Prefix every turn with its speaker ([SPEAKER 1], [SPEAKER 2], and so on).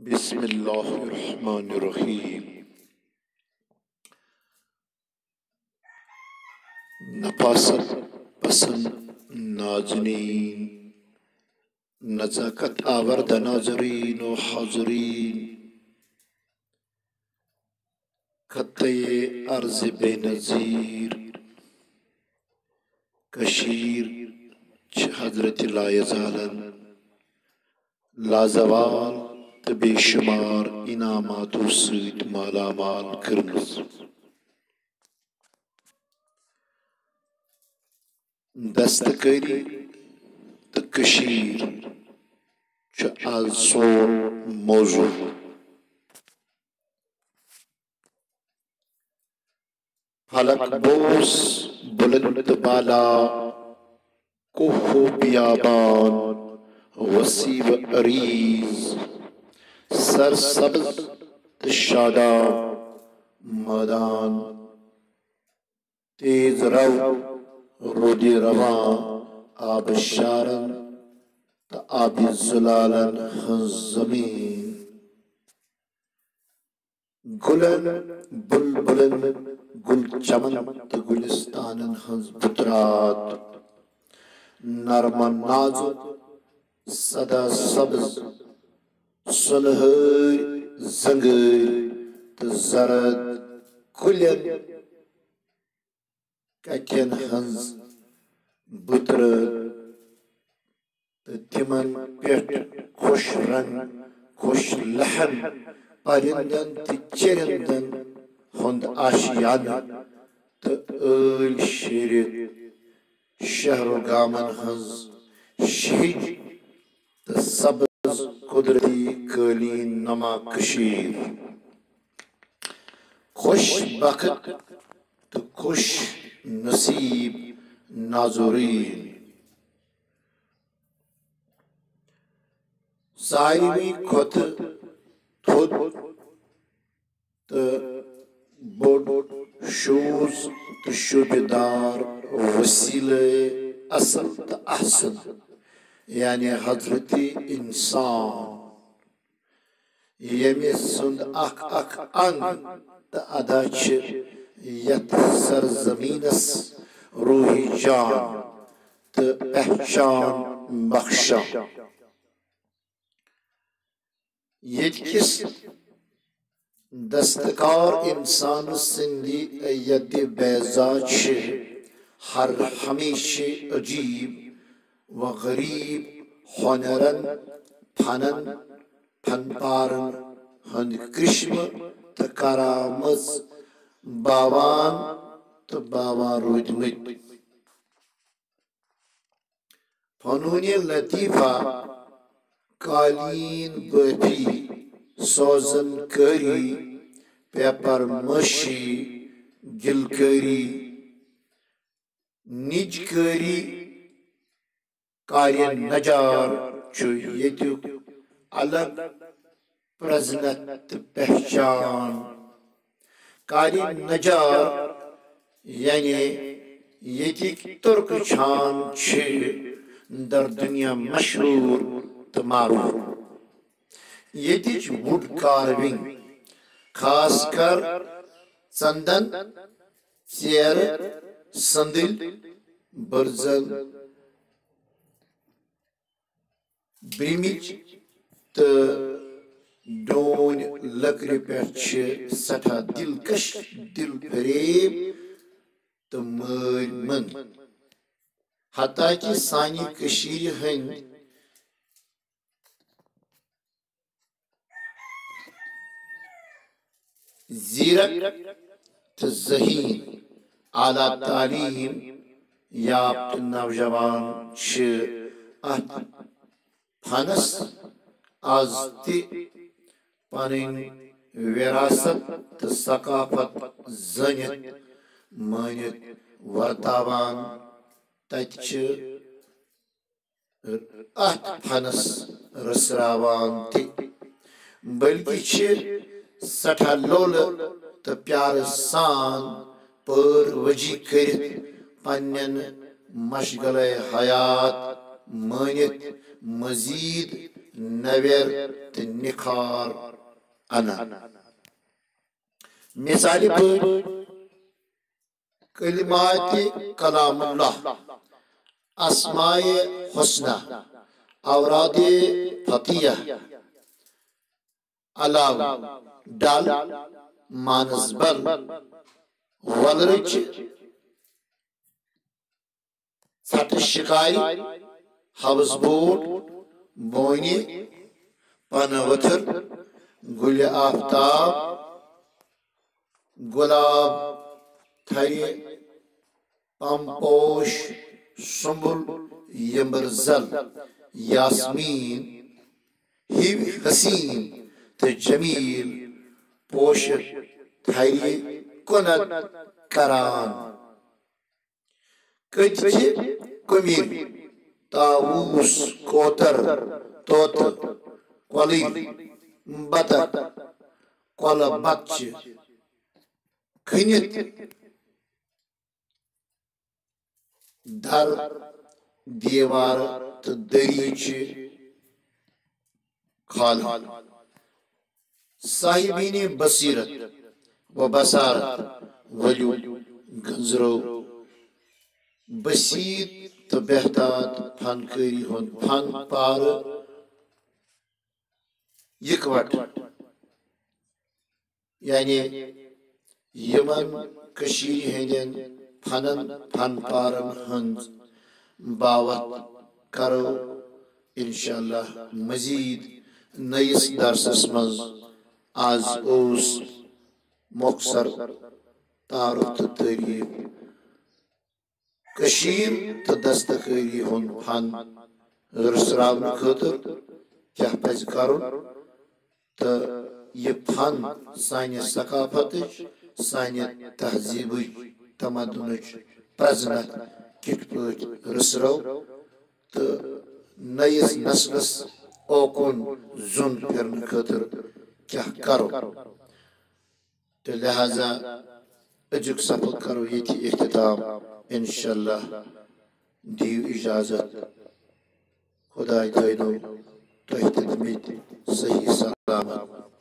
[SPEAKER 1] بسم اللہ الرحمن الرحیم نفاست پسند ناظرین، نزاکت آورد ناظرین و حاضرین، خطے ارض بے نظیر کشیر چھ حضرت لایزالن لازوال تہ بے شمار انعاماتو سۭتۍ مالا مال کٔرمٕژ۔ دستکٲری تہٕ کٔشیٖر چھُ آز سون موضوع۔ فلک بوس بلند تہٕ بالا، کوہ و بیابان وسیع و عریض، سرسبز تہٕ شاداب میدان، تیز رو رود رواں آبشارن تہٕ آبِ زلالن ہنٛز زمین، گلن بلبلن گل چمن تہٕ گلستانن ہنٛز بُترات، نرم نازک سدا سبز سُنہٲرۍ زنگٲرۍ تہٕ زرد کُلٮ۪ن کَتٮ۪ن ہٕنٛز بُترات تہٕ تِمن پٮ۪ٹھ خۄش رنگ خۄش لہن پرندن تہٕ چرندن ہُنٛد آشیانہٕ تہٕ ٲلۍ شیرِتھ شہرو گامن ہٕنٛز شہج تہٕ سبز قدرتی قٲلیٖن نما کٔشیٖر۔ خوش بخت تہٕ خوش نصیب ناظرین، ساروی کھۄتہٕ تھوٚد تہٕ بوٚڑ شوٗژ تہٕ شوٗبہِ دار وسیلہٕ اصل تہٕ احسن یعنی حضرت انسان، ییٚمہِ سُنٛد اکھ اکھ انگ تہٕ ادا چھِ یتھ سرزمینس روحی جان تہٕ پہچان بخشان۔ ییٚتکِس دستکار انسان سٕنٛدِ یدِ بیضا چھِ ہر ہمیشہِ عجیب و غریب ہۄنرن فنن فن پارن ہٕنٛدۍ کرشمہٕ تہٕ کرامٕژ باوان تہٕ باوان روٗدمٕتۍ۔ فنونِ لطیفہ، قالین بٲفی، سوزن کٲری، پیپر مٲشی، گلکٲری، نِج کٲری، کارِ نجار چھُ ییٚتیُک الگ پرزنت تہٕ پہچان۔ کارِ نجار یعنی ییٚتِکۍ تُرکہٕ چھان چھِ در دنیا مشہوٗر تہٕ معروٗف۔ ییٚتِچ وُڈ کاروِنگ، خاص کر ژندن، ژیرٕ، سندٕلۍ، بٔرزل، برٛمِچ تہٕ ڈوٗنۍ لٔکرِ پٮ۪ٹھ چھِ سٮ۪ٹھاہ دلکش، دل فریب تہٕ مٲلۍ مند۔ حتاکہِ سانہِ کٔشیٖرِ ہٕنٛدۍ زیرک تہٕ ذہین اعلیٰ تعلیٖم یافتہٕ نوجوان چھِ اتھ فنس آز تہِ پنٕنۍ وراثت تہٕ ثقافت زٲنِتھ مٲنِتھ ورتاوان۔ تتہِ چھِ اتھ فنس رٔژھراوان تہِ، بلکہِ چھِ سٮ۪ٹھاہ لولہٕ تہٕ پیارٕ سان پٲروٲجی کٔرِتھ پننٮ۪ن مشغلے حیات مانت مزید نویر تو نکھار انان مثال پٲٹھۍ کلمات کلام اللہ اسماء حسنہ اوراد فتیہ علاوہ ڈل مانسبل ولرچ فتح شکاری ہاؤس بوٹ بونی پنوتھر گل آفتاب گلاب تھری پمپوش سنبل یمبرزل یاسمین ہیو حسین تو جمیل پوش تھری کنت کران کچھ کمیر طاووس کوتر طوط قلیل بطخ قل بچ کھنت در دیوار تو دریچ کھال صاحبین بصیرت و بصارت ولیو گنزرو بسیط تو بہتات فنکاری ہن فن پار یکوٹ یعنی یمن کشیر ہندین فنن فن پارن ہنز باوت کرو انشاءاللہ مزید نئیس درسس مز آز اوس مختصر تعارف تو تعریف کشیر تو دستکاری ہن فن رسراون خاطر کیا پز کرن تو یہ فن سانہ ثقافت سانہ تہذیب تمدن پرزنت کت پٲٹھۍ رسرو تو نئیس نسلس اوکن زون پھرن خاطر کیا کرو تو لہذا اجک سفر کرو یہ اختتام انشاءاللہ دیو اجازت خدا دینو تحت صحیح سلامت